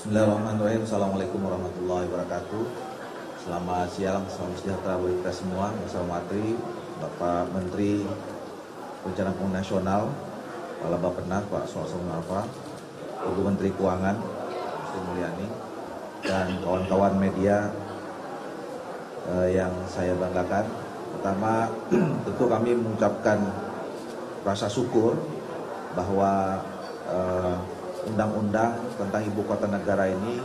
Bismillahirrahmanirrahim. Assalamualaikum warahmatullahi wabarakatuh. Selamat siang, salam sejahtera bagi kita semua. Yang saya hormati Bapak Menteri Rencana Pembangunan Nasional, Kepala Bappenas Pak Suharto Monoarfa, Ibu Menteri Keuangan Sri Mulyani, dan kawan-kawan media yang saya banggakan. Pertama, tentu kami mengucapkan rasa syukur bahwa undang-undang tentang ibu kota negara ini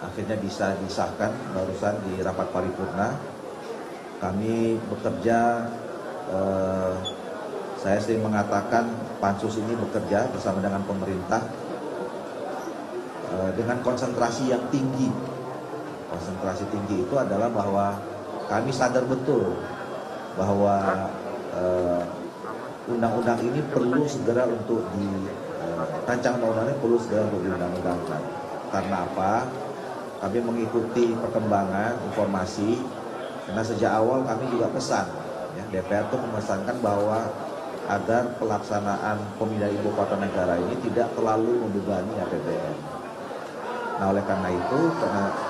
akhirnya bisa disahkan barusan di rapat paripurna. Kami bekerja, saya sering mengatakan pansus ini bekerja bersama dengan pemerintah dengan konsentrasi yang tinggi. Konsentrasi tinggi itu adalah bahwa kami sadar betul bahwa undang-undang ini perlu segera untuk rancangan undang-undang ini perlu segera untuk diundang-undangkan. Karena apa? Kami mengikuti perkembangan informasi, karena sejak awal kami juga pesan, ya, DPR itu memesankan bahwa agar pelaksanaan pemindahan ibu kota negara ini tidak terlalu membebani APBN. Nah, oleh karena itu,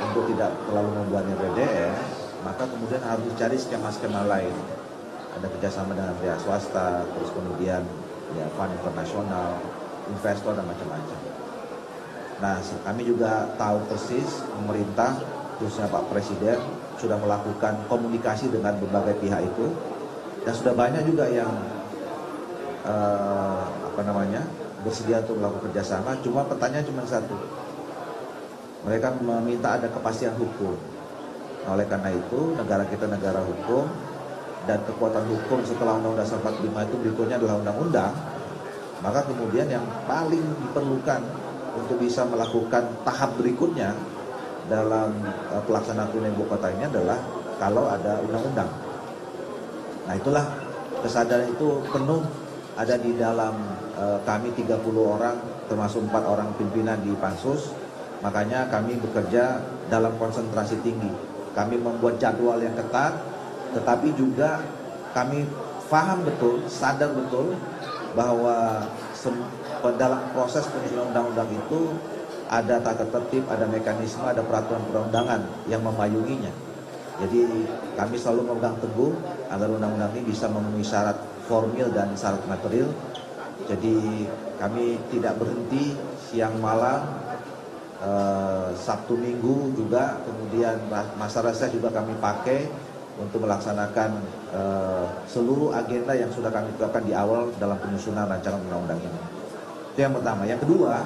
untuk tidak terlalu membebani APBN, maka kemudian harus dicari skema-skema lain. Ada kerjasama dengan pihak swasta, terus kemudian ya fund internasional, investor dan macam-macam. Nah, kami juga tahu persis pemerintah, khususnya Pak Presiden, sudah melakukan komunikasi dengan berbagai pihak itu, dan sudah banyak juga yang bersedia untuk melakukan kerjasama. Cuma pertanyaan cuma satu, mereka meminta ada kepastian hukum. Nah, oleh karena itu, negara kita negara hukum, dan kekuatan hukum setelah Undang-Undang Dasar 45 itu berikutnya adalah undang-undang. Maka kemudian yang paling diperlukan untuk bisa melakukan tahap berikutnya dalam pelaksanaan pemindahan ibu kota ini adalah kalau ada undang-undang. Nah, itulah kesadaran itu penuh ada di dalam kami 30 orang, termasuk 4 orang pimpinan di Pansus. Makanya kami bekerja dalam konsentrasi tinggi. Kami membuat jadwal yang ketat, tetapi juga kami paham betul, sadar betul bahwa dalam proses penyusunan undang-undang itu ada tata tertib, ada mekanisme, ada peraturan perundangan yang memayunginya. Jadi kami selalu memegang teguh agar undang-undang ini bisa memenuhi syarat formil dan syarat material. Jadi kami tidak berhenti siang malam, Sabtu Minggu juga, kemudian masa reses juga kami pakai untuk melaksanakan seluruh agenda yang sudah kami tetapkan di awal dalam penyusunan rancangan undang-undang ini. Itu yang pertama. Yang kedua,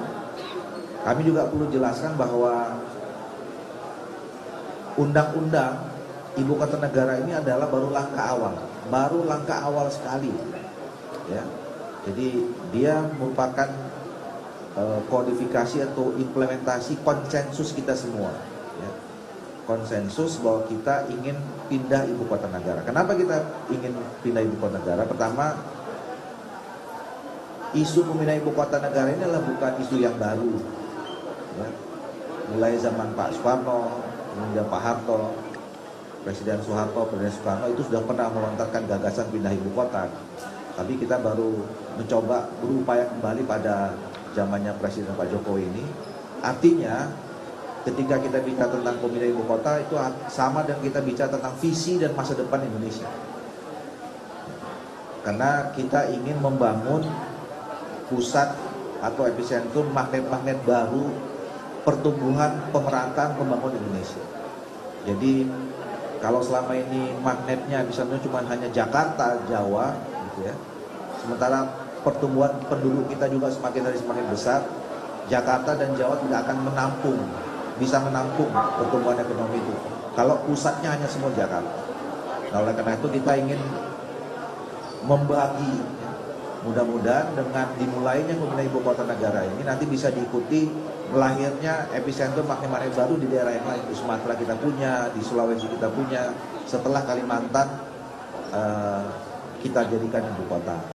kami juga perlu jelaskan bahwa undang-undang ibu kota negara ini adalah baru langkah awal sekali, ya. Jadi dia merupakan kodifikasi atau implementasi konsensus kita semua, ya. Konsensus bahwa kita ingin pindah ibu kota negara. Kenapa kita ingin pindah ibu kota negara? Pertama, isu pemindahan ibu kota negara ini adalah bukan isu yang baru, ya. Mulai zaman Pak Soekarno, kemudian Pak Harto, Presiden Soeharto, Presiden Soekarno itu sudah pernah melontarkan gagasan pindah ibu kota. Tapi kita baru mencoba berupaya kembali pada zamannya Presiden Pak Jokowi ini. Artinya ketika kita bicara tentang pemindahan ibu kota itu sama dengan kita bicara tentang visi dan masa depan Indonesia. Karena kita ingin membangun pusat atau epicentrum magnet-magnet baru pertumbuhan, pemerataan, pembangunan Indonesia. Jadi kalau selama ini magnetnya bisa cuma hanya Jakarta, Jawa, gitu ya. Sementara pertumbuhan penduduk kita juga semakin hari semakin besar, Jakarta dan Jawa tidak akan bisa menampung pertumbuhan ekonomi itu kalau pusatnya hanya semua Jakarta. Nah, oleh karena itu kita ingin membagi, mudah-mudahan dengan dimulainya pemindahan ibu kota negara ini nanti bisa diikuti lahirnya epicentrum magnet-magnet baru di daerah yang lain. Di Sumatera kita punya, di Sulawesi kita punya, setelah Kalimantan kita jadikan ibu kota.